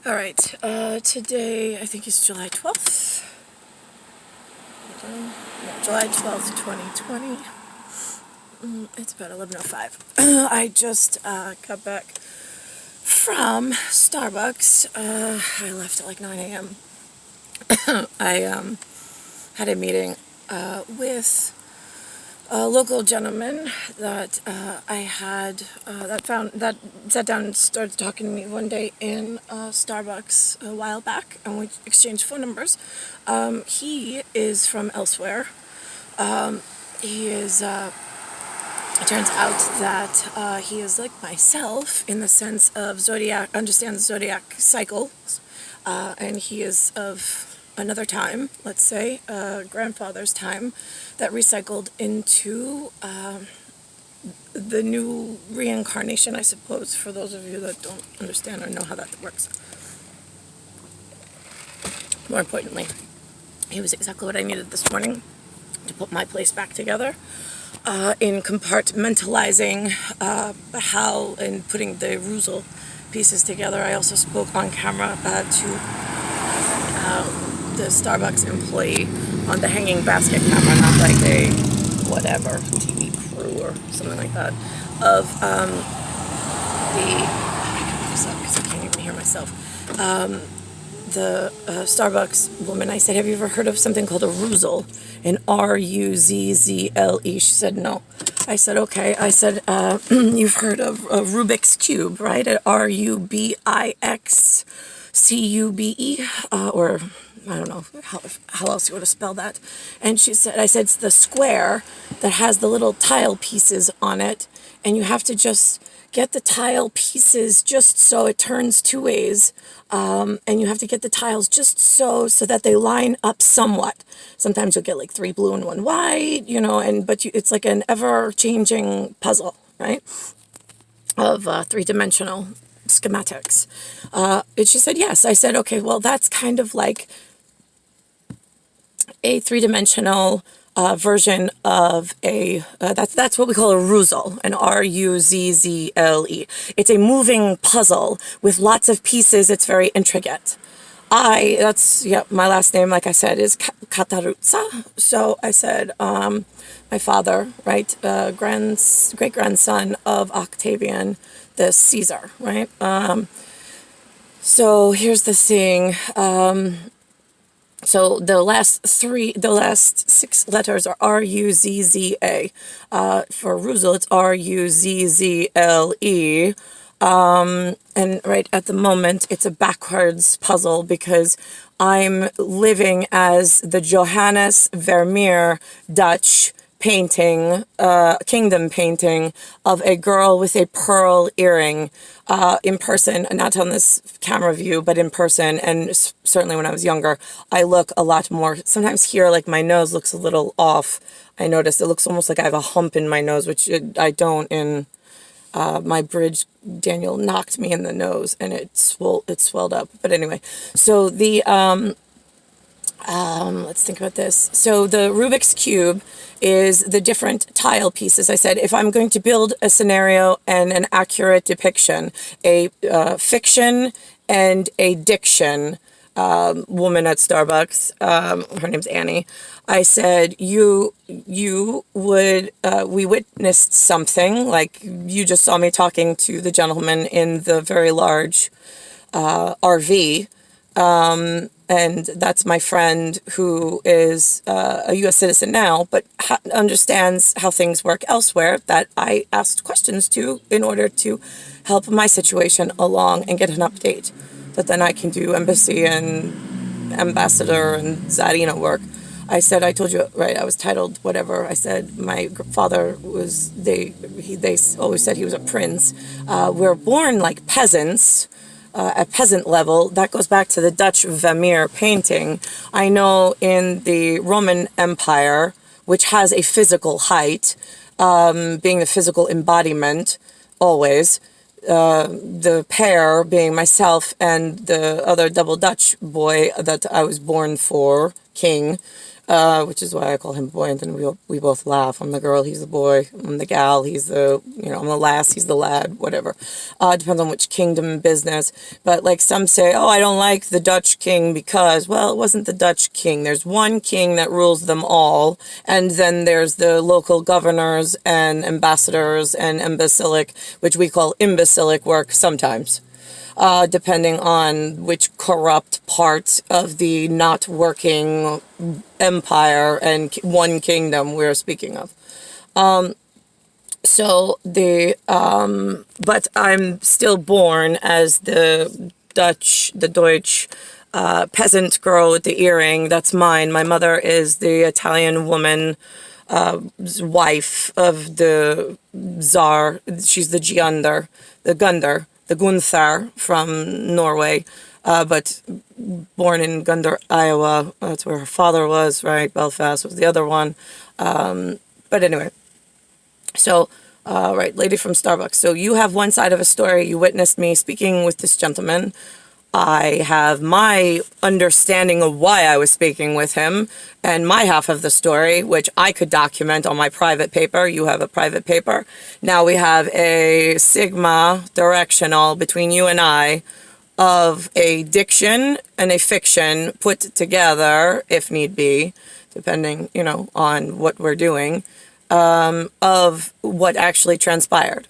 All right, today I think is July 12th. Yeah, July 12th, 2020. It's about 11:05. I just got back from Starbucks. I left at like 9 a.m. I had a meeting with a local gentleman that I had that sat down and started talking to me one day in Starbucks a while back, and we exchanged phone numbers. He is from elsewhere. He is. It turns out that he is like myself in the sense of understands zodiac cycles, and he is of another time, let's say, grandfather's time, that recycled into the new reincarnation, I suppose, for those of you that don't understand or know how that works. More importantly, he was exactly what I needed this morning to put my place back together, in compartmentalizing how and putting the Ruzel pieces together. I also spoke on camera to the Starbucks employee on the hanging basket camera, not like a whatever TV crew or something like that, of because I can't even hear myself. The Starbucks woman, I said, have you ever heard of something called a Ruzel? An Ruzzle? She said, no. I said, okay. I said, you've heard of a Rubik's Cube, right? At Rubixcube, or I don't know how else you would have spelled that. And she said, I said, it's the square that has the little tile pieces on it, and you have to just get the tile pieces just so it turns two ways, and you have to get the tiles just so that they line up somewhat. Sometimes you'll get like 3 blue and 1 white, but it's like an ever-changing puzzle, right, of 3-dimensional schematics. And she said, yes. I said, okay, well, that's kind of like a 3-dimensional version of a, that's what we call a Ruzzle, an Ruzzle. It's a moving puzzle with lots of pieces. It's very intricate. My last name, like I said, is Cattaruzza. So I said, my father, right, great-grandson of Octavian, the Caesar, right? So here's the thing. So the last 6 letters are Ruzza. For Ruzzle, it's Ruzzle. And right at the moment, it's a backwards puzzle because I'm living as the Johannes Vermeer Dutch painting, kingdom painting of a girl with a pearl earring, in person, not on this camera view, but in person. And certainly when I was younger, I look a lot more, sometimes here, like my nose looks a little off. I noticed it looks almost like I have a hump in my nose, which I don't. In my bridge, Daniel knocked me in the nose and it swelled up. But anyway, so the let's think about this. So the Rubik's Cube is the different tile pieces. I said, if I'm going to build a scenario and an accurate depiction, a fiction and a diction woman at Starbucks, her name's Annie, I said, we witnessed something, like you just saw me talking to the gentleman in the very large RV, and that's my friend who is a U.S. citizen now, but understands how things work elsewhere, that I asked questions to in order to help my situation along and get an update that then I can do embassy and ambassador and CZARINA work. I said, I told you, right, I was titled whatever. I said my father was, they always said he was a prince. We're born like peasants, at peasant level. That goes back to the Dutch Vermeer painting. I know in the Roman Empire, which has a physical height, being the physical embodiment, always, the pair being myself and the other double Dutch boy that I was born for, king, which is why I call him boy, and then we both laugh. I'm the girl, he's the boy. I'm the gal, he's the, I'm the lass, he's the lad, whatever. Depends on which kingdom and business. But like some say, oh, I don't like the Dutch king because, well, it wasn't the Dutch king. There's one king that rules them all, and then there's the local governors and ambassadors and imbecilic, which we call imbecilic work sometimes. Depending on which corrupt part of the not working empire and one kingdom we're speaking of. But I'm still born as the Deutsch peasant girl with the earring. That's mine. My mother is the Italian woman, wife of the Tsar. She's the the Gunther from Norway, but born in Gunther, Iowa. That's where her father was, right? Belfast was the other one. But anyway, so, right, lady from Starbucks. So you have one side of a story. You witnessed me speaking with this gentleman. I have my understanding of why I was speaking with him and my half of the story, which I could document on my private paper. You have a private paper. Now we have a sigma directional between you and I of a diction and a fiction put together, if need be, depending, on what we're doing, of what actually transpired.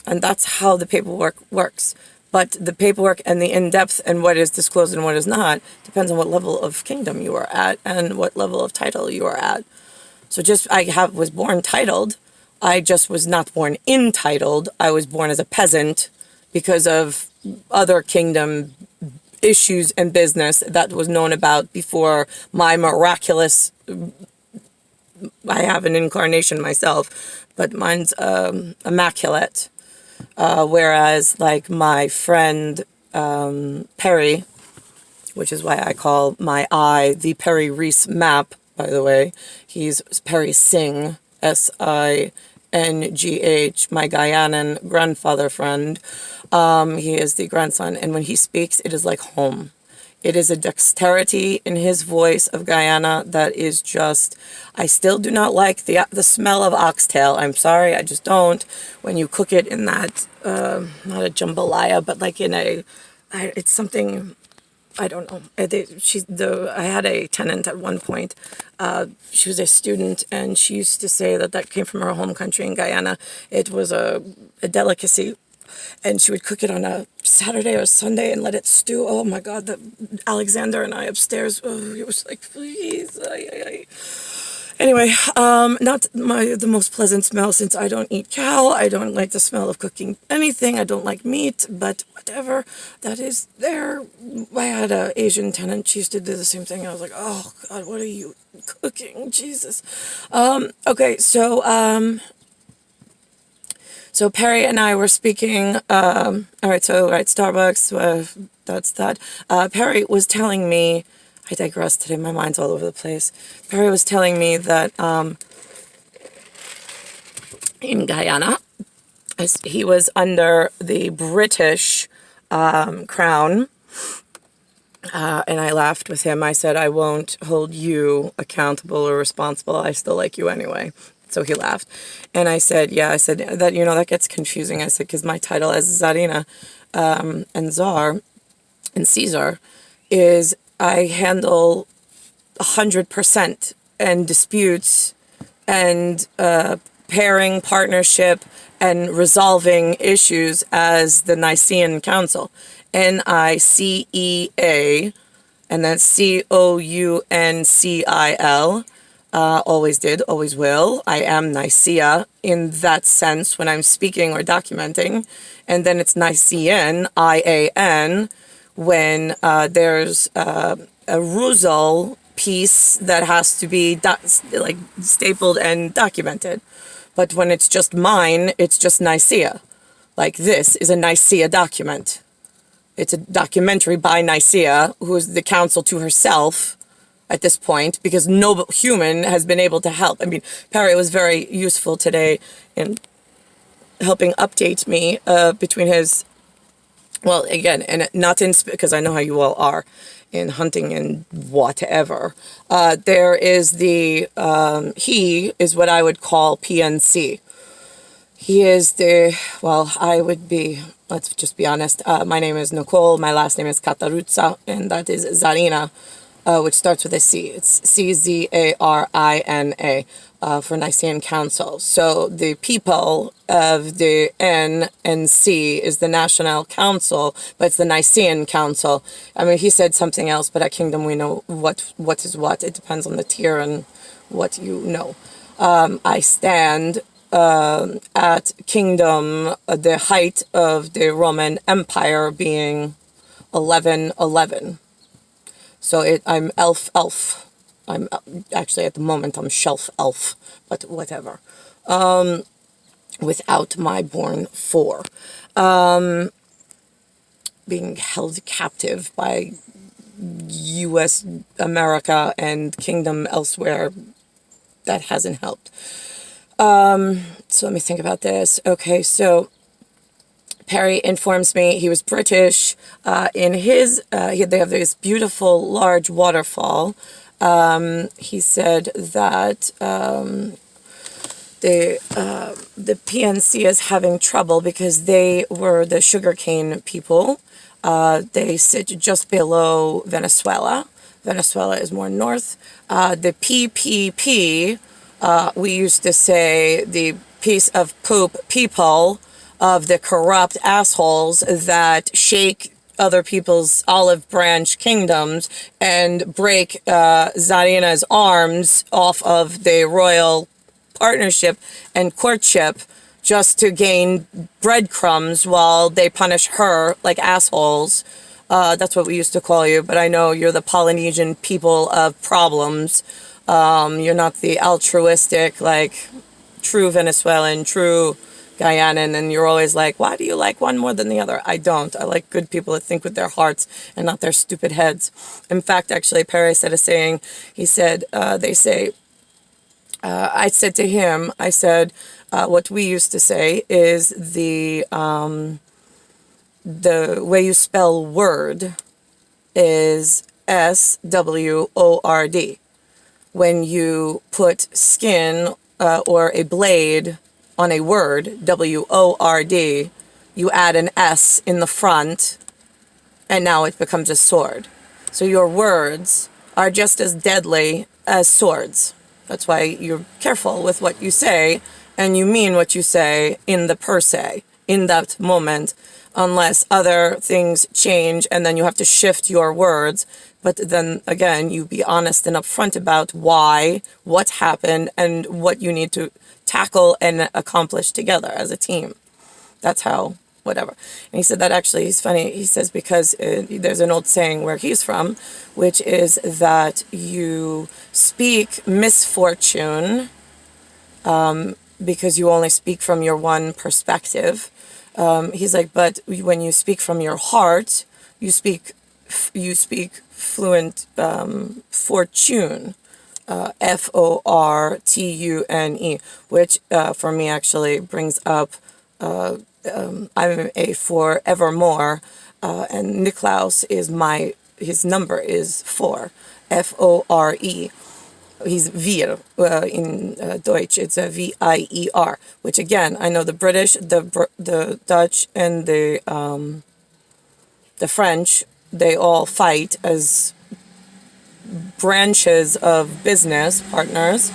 And that's how the paperwork works. But the paperwork and the in-depth and what is disclosed and what is not depends on what level of kingdom you are at and what level of title you are at. So was born titled. I just was not born entitled. I was born as a peasant because of other kingdom issues and business that was known about before my miraculous. I have an incarnation myself, but mine's immaculate. Whereas like my friend Perry, which is why I call my eye the Perry Reese map, by the way. He's Perry Singh, Singh, my Guianan grandfather friend. He is the grandson, and when he speaks, it is like home. It is a dexterity in his voice of Guyana that is just, I still do not like the smell of oxtail. I'm sorry, I just don't. When you cook it in that, not a jambalaya, but like it's something, I don't know. I had a tenant at one point. She was a student, and she used to say that came from her home country in Guyana. It was a delicacy. And she would cook it on a Saturday or Sunday and let it stew. Oh my God, Alexander and I upstairs, it was like, please. Anyway, not the most pleasant smell since I don't eat cow. I don't like the smell of cooking anything. I don't like meat, but whatever. That is there. I had an Asian tenant. She used to do the same thing. I was like, oh God, what are you cooking? Jesus. Okay, So Perry and I were speaking, Starbucks, that's that. Perry was telling me, I digress today, my mind's all over the place. Perry was telling me that in Guyana, he was under the British crown, and I laughed with him. I said, I won't hold you accountable or responsible. I still like you anyway. So he laughed. And I said, that, that gets confusing. I said, because my title as Czarina and Czar and Caesar is I handle 100% and disputes and pairing, partnership, and resolving issues as the Nicene Council. NICEA, and that's COUNCIL. Always did, always will. I am Nicaea in that sense when I'm speaking or documenting. And then it's Nicene, IAN, when there's a Rusal piece that has to be stapled and documented. But when it's just mine, it's just Nicaea. Like this is a Nicaea document. It's a documentary by Nicaea, who is the council to herself at this point, because no human has been able to help. I mean, Perry was very useful today in helping update me between his well, again, and not in, because I know how you all are in hunting and whatever. There is he is what I would call PNC. He is well, I would be, let's just be honest. My name is Nicole. My last name is Cattaruzza, and that is CZARINA, which starts with a C. It's CZARINA, for Nicene Council. So the people of the N and C is the National Council, but it's the Nicene Council. I mean, he said something else, but at Kingdom we know what is what. It depends on the tier and what you know. I stand at Kingdom, the height of the Roman Empire being 1111. So I'm elf. I'm actually, at the moment, I'm shelf elf, but whatever. Without my born 4. Being held captive by US, America, and Kingdom elsewhere, that hasn't helped. So let me think about this. Okay, so Perry informs me he was British. In his, they have this beautiful large waterfall. He said that the PNC is having trouble because they were the sugarcane people. They sit just below Venezuela. Venezuela is more north. The PPP, we used to say the piece of poop people of the corrupt assholes that shake other people's olive branch kingdoms and break Zarina's arms off of the royal partnership and courtship just to gain breadcrumbs while they punish her like assholes. That's what we used to call you, but I know you're the Polynesian people of problems. You're not the altruistic, like, true Venezuelan, true Guianan, and you're always like, why do you like one more than the other? I don't. I like good people that think with their hearts and not their stupid heads. In fact, actually, Perry said a saying. He said, they say, I said to him, I said, what we used to say is the way you spell word is SWORD. When you put skin or a blade on a word, WORD, you add an S in the front, and now it becomes a sword. So your words are just as deadly as swords. That's why you're careful with what you say, and you mean what you say in the per se, in that moment, unless other things change, and then you have to shift your words. But then again, you be honest and upfront about why, what happened, and what you need to tackle and accomplish together as a team. That's how, whatever. And he said that actually, he's funny. He says because there's an old saying where he's from, which is that you speak misfortune because you only speak from your one perspective. He's like, but when you speak from your heart, you speak fluent fortune. FORTUNE, which for me actually brings up I'm a forevermore, and Niklaus is his number is 4, FORE. He's wir in Deutsch. It's a VIER, which again, I know the British, the Dutch, and the French, they all fight as branches of business partners,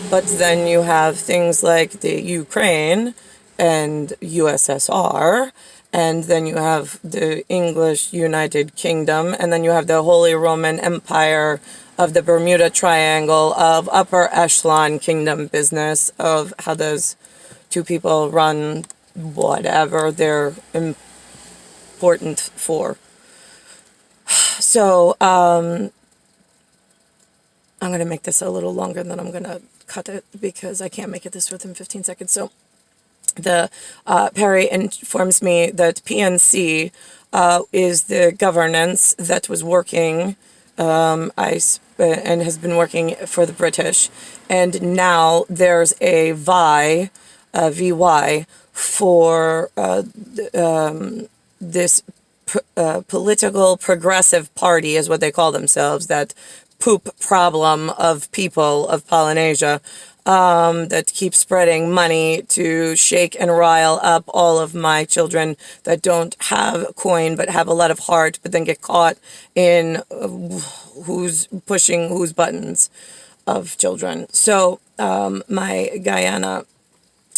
but then you have things like the Ukraine and USSR, and then you have the English United Kingdom, and then you have the Holy Roman Empire of the Bermuda Triangle of upper echelon kingdom business of how those two people run whatever they're important for. So, I'm going to make this a little longer, and then I'm going to cut it because I can't make it this within 15 seconds. So the Perry informs me that PNC is the governance that was working and has been working for the British. And now there's a VY for this political progressive party is what they call themselves, that poop problem of people of Polynesia, that keeps spreading money to shake and rile up all of my children that don't have coin but have a lot of heart, but then get caught in who's pushing whose buttons of children. So my Guyana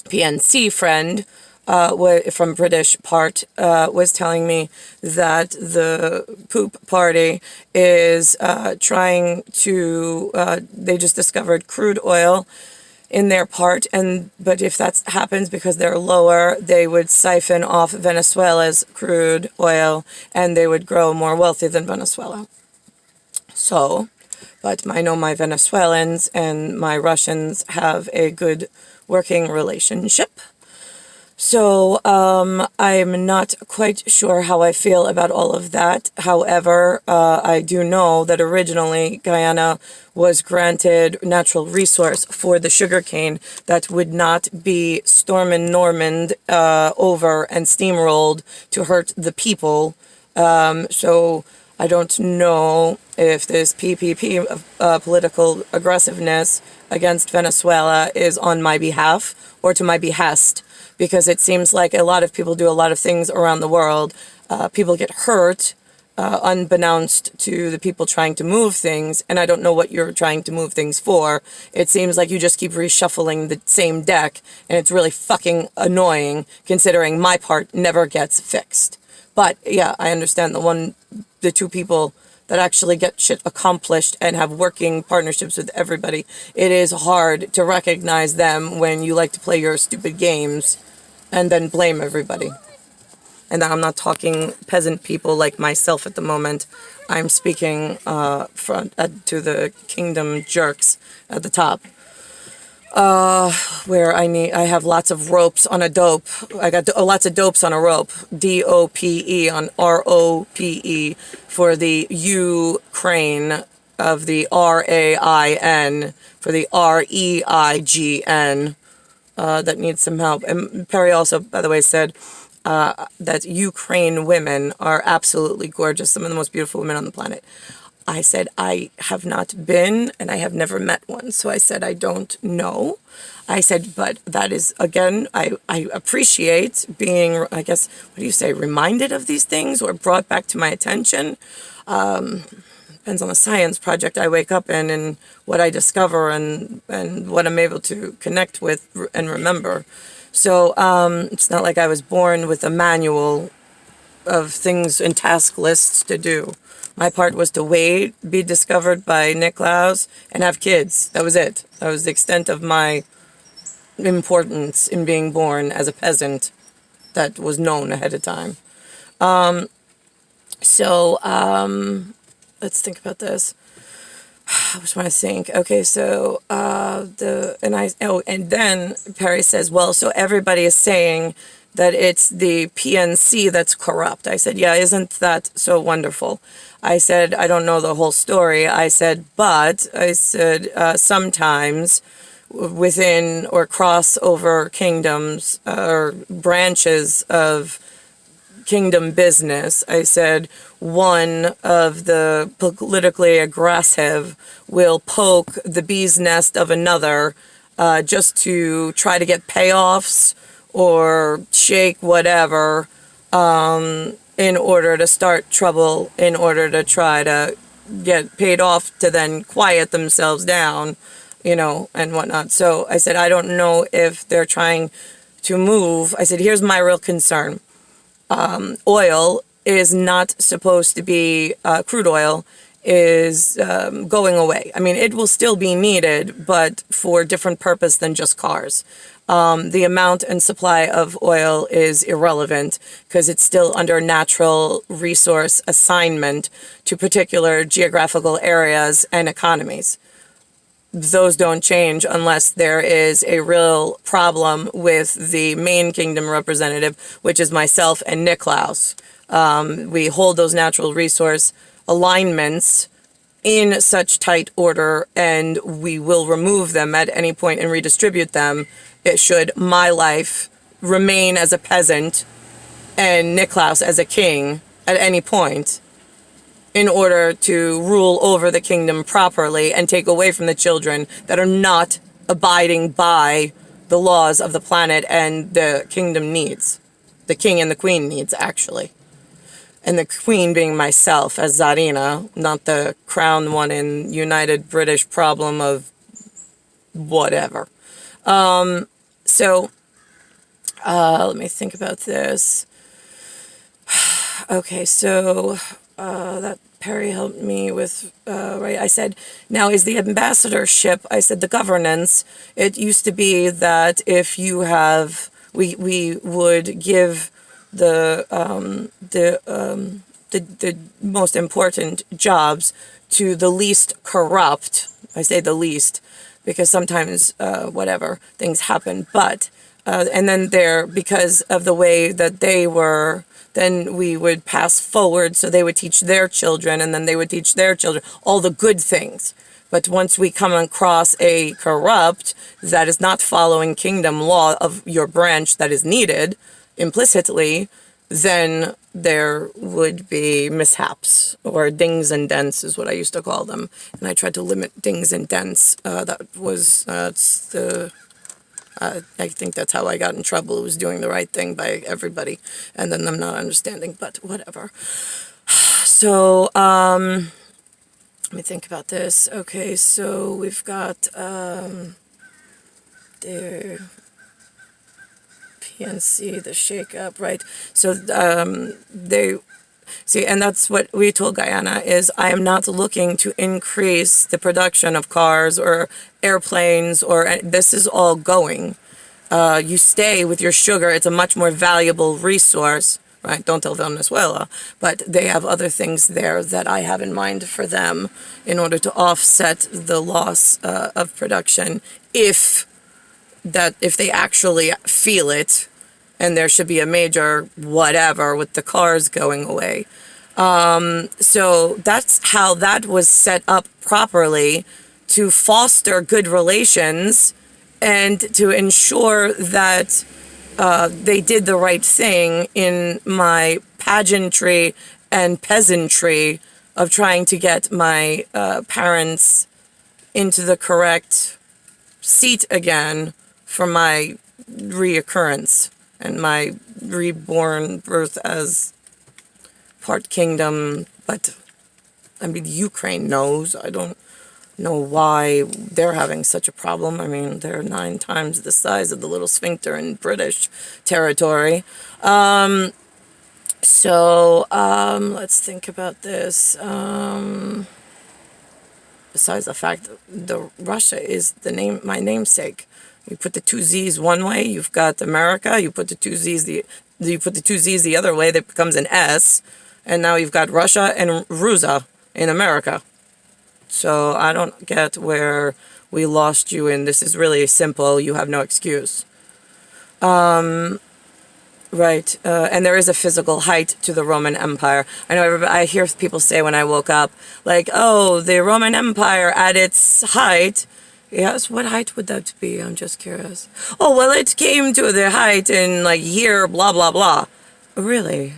PNC friend from British part was telling me that the poop party is trying to, they just discovered crude oil in their part, but if that happens because they're lower, they would siphon off Venezuela's crude oil and they would grow more wealthy than Venezuela. So, but I know my Venezuelans and my Russians have a good working relationship. So I'm not quite sure how I feel about all of that. However, I do know that originally Guyana was granted natural resource for the sugarcane that would not be Storm and Normand over and steamrolled to hurt the people. So I don't know if this PPP political aggressiveness against Venezuela is on my behalf or to my behest, because it seems like a lot of people do a lot of things around the world. People get hurt unbeknownst to the people trying to move things, and I don't know what you're trying to move things for. It seems like you just keep reshuffling the same deck, and it's really fucking annoying considering my part never gets fixed. But yeah, I understand the two people that actually get shit accomplished and have working partnerships with everybody. It is hard to recognize them when you like to play your stupid games and then blame everybody. And I'm not talking peasant people like myself at the moment. I'm speaking to the kingdom jerks at the top. Where I have lots of ropes on a dope. I got lots of dopes on a rope. DOPE on ROPE for the Ukraine of the RAIN for the REIGN that needs some help. And Perry also, by the way, said that Ukraine women are absolutely gorgeous. Some of the most beautiful women on the planet. I said, I have not been, and I have never met one. So I said, I don't know. I said, but that is, again, I appreciate being, I guess, what do you say, reminded of these things or brought back to my attention. Depends on the science project I wake up in and what I discover and what I'm able to connect with and remember. So it's not like I was born with a manual of things and task lists to do. My part was to wait, be discovered by Nicolaus, and have kids. That was it. That was the extent of my importance in being born as a peasant that was known ahead of time. Let's think about this. I just want to think. Okay, so and then Perry says, well, so everybody is saying that it's the PNC that's corrupt. I said, yeah, isn't that so wonderful? I said, I don't know the whole story. I said, sometimes within or cross over kingdoms or branches of kingdom business, I said, one of the politically aggressive will poke the bee's nest of another just to try to get payoffs or shake whatever in order to start trouble, in order to try to get paid off to then quiet themselves down, and whatnot. So I said, I don't know if they're trying to move. I said, here's my real concern. Oil is not supposed to be, crude oil is going away. I mean, it will still be needed, but for different purpose than just cars. The amount and supply of oil is irrelevant because it's still under natural resource assignment to particular geographical areas and economies. Those don't change unless there is a real problem with the main kingdom representative, which is myself and Nicolaus. We hold those natural resource alignments in such tight order, and we will remove them at any point and redistribute them. It should my life remain as a peasant and Nicolaus as a king at any point in order to rule over the kingdom properly and take away from the children that are not abiding by the laws of the planet and the kingdom needs. The king and the queen needs, actually. And the queen being myself as Czarina, not the crown one in United British problem of whatever. So, let me think about this. Okay, so that Perry helped me with, right, I said, now is the ambassadorship, I said the governance, it used to be that if you have, we would give the most important jobs to the least corrupt. I say the least because sometimes, whatever, things happen, but, and then there, because of the way that they were, then we would pass forward, so they would teach their children, and then they would teach their children all the good things. But once we come across a corrupt that is not following kingdom law of your branch that is needed implicitly, then there would be mishaps, or dings and dents is what I used to call them. And I tried to limit dings and dents. That was I think that's how I got in trouble. It was doing the right thing by everybody, and then them not understanding, but whatever. So, let me think about this. Okay, so we've got, the PNC, the shake-up, right? So, they... See, and that's what we told Guyana is I am not looking to increase the production of cars or airplanes or this is all going. You stay with your sugar. It's a much more valuable resource, right? Don't tell Venezuela, but they have other things there that I have in mind for them in order to offset the loss of production if they actually feel it. And there should be a major whatever with the cars going away. So that's how that was set up properly to foster good relations and to ensure that they did the right thing in my pageantry and peasantry of trying to get my parents into the correct seat again for my reoccurrence. And my reborn birth as part kingdom, but I mean, Ukraine knows. I don't know why they're having such a problem. I mean, they're 9 times the size of the little sphincter in British territory. Let's think about this. Besides the fact that Russia is my namesake. You put the 2 Z's one way, you've got America. You put the 2 Z's the other way, that becomes an S. And now you've got Russia and Ruza in America. So I don't get where we lost you in. This is really simple. You have no excuse. Right. And there is a physical height to the Roman Empire. I know I hear people say when I woke up, like, oh, the Roman Empire at its height. Yes, what height would that be? I'm just curious. Oh, well, it came to the height in, like, year blah, blah, blah. Really?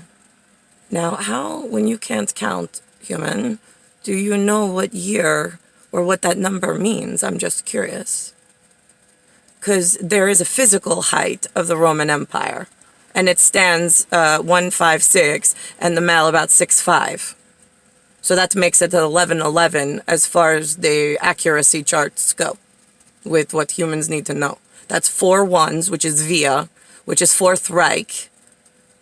Now, how, when you can't count, human, do you know what year or what that number means? I'm just curious. Because there is a physical height of the Roman Empire, and it stands 156, and the male about 6'5". So that makes it 1111 as far as the accuracy charts go with what humans need to know. That's 4 ones, which is Via, which is Fourth Reich,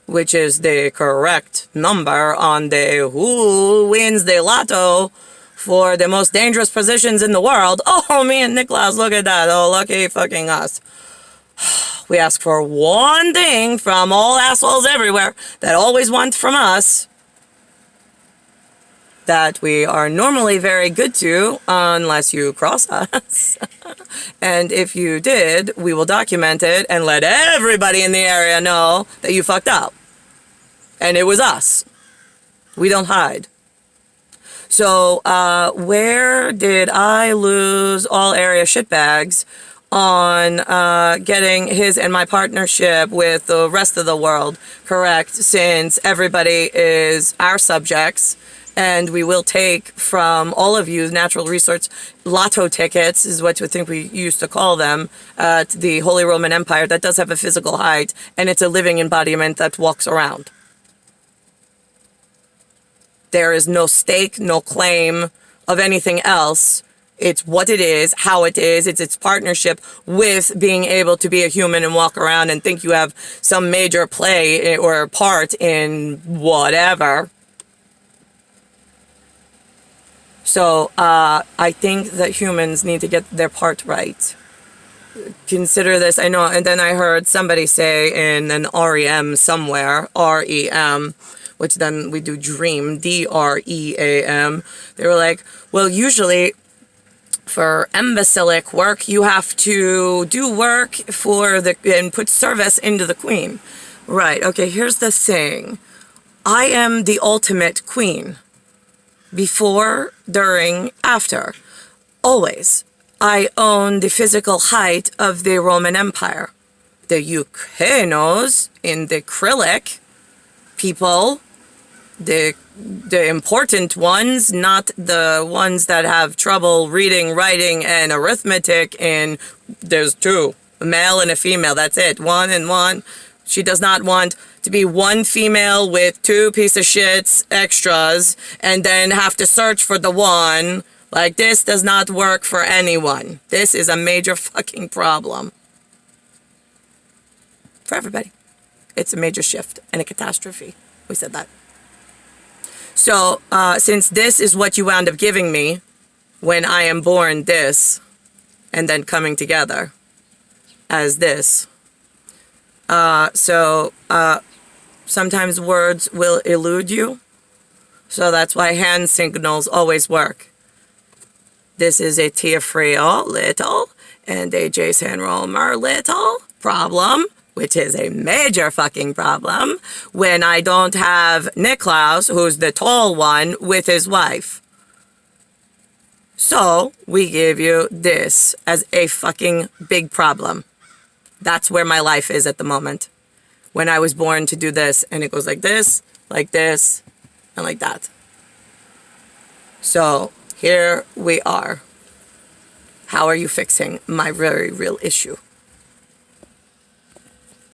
which is the correct number on the who wins the lotto for the most dangerous positions in the world. Oh, me and Nicholas, look at that. Oh, lucky fucking us. We ask for one thing from all assholes everywhere that always want from us, that we are normally very good to, unless you cross us. And if you did, we will document it and let everybody in the area know that you fucked up. And it was us. We don't hide. So, where did I lose all area shitbags? on getting his and my partnership with the rest of the world correct, since everybody is our subjects, and we will take from all of you natural resource lotto tickets, is what I think we used to call them, to the Holy Roman Empire that does have a physical height, and it's a living embodiment that walks around. There is no stake, no claim of anything else. It's what it is, how it is. It's its partnership with being able to be a human and walk around and think you have some major play or part in whatever. So I think that humans need to get their part right. Consider this, I know, and then I heard somebody say in an REM somewhere, REM, which then we do dream, DREAM. They were like, well, usually for imbecilic work, you have to do work for and put service into the queen. Right, okay, here's the thing. I am the ultimate queen. Before, during, after. Always. I own the physical height of the Roman Empire. The Ukrainos in the acrylic people, the important ones, not the ones that have trouble reading, writing, and arithmetic, and there's two, a male and a female, that's it, one and one. She does not want to be one female with two piece of shits extras and then have to search for the one. Like, this does not work for anyone. This is a major fucking problem. For everybody. It's a major shift and a catastrophe. We said that. So, since this is what you wound up giving me when I am born this, and then coming together as this. Sometimes words will elude you. So that's why hand signals always work. This is a Tiafrio little and a Jason Romer little problem, which is a major fucking problem when I don't have Niklaus, who's the tall one, with his wife. So we give you this as a fucking big problem. That's where my life is at the moment. When I was born to do this, and it goes like this, and like that. So here we are. How are you fixing my very real issue?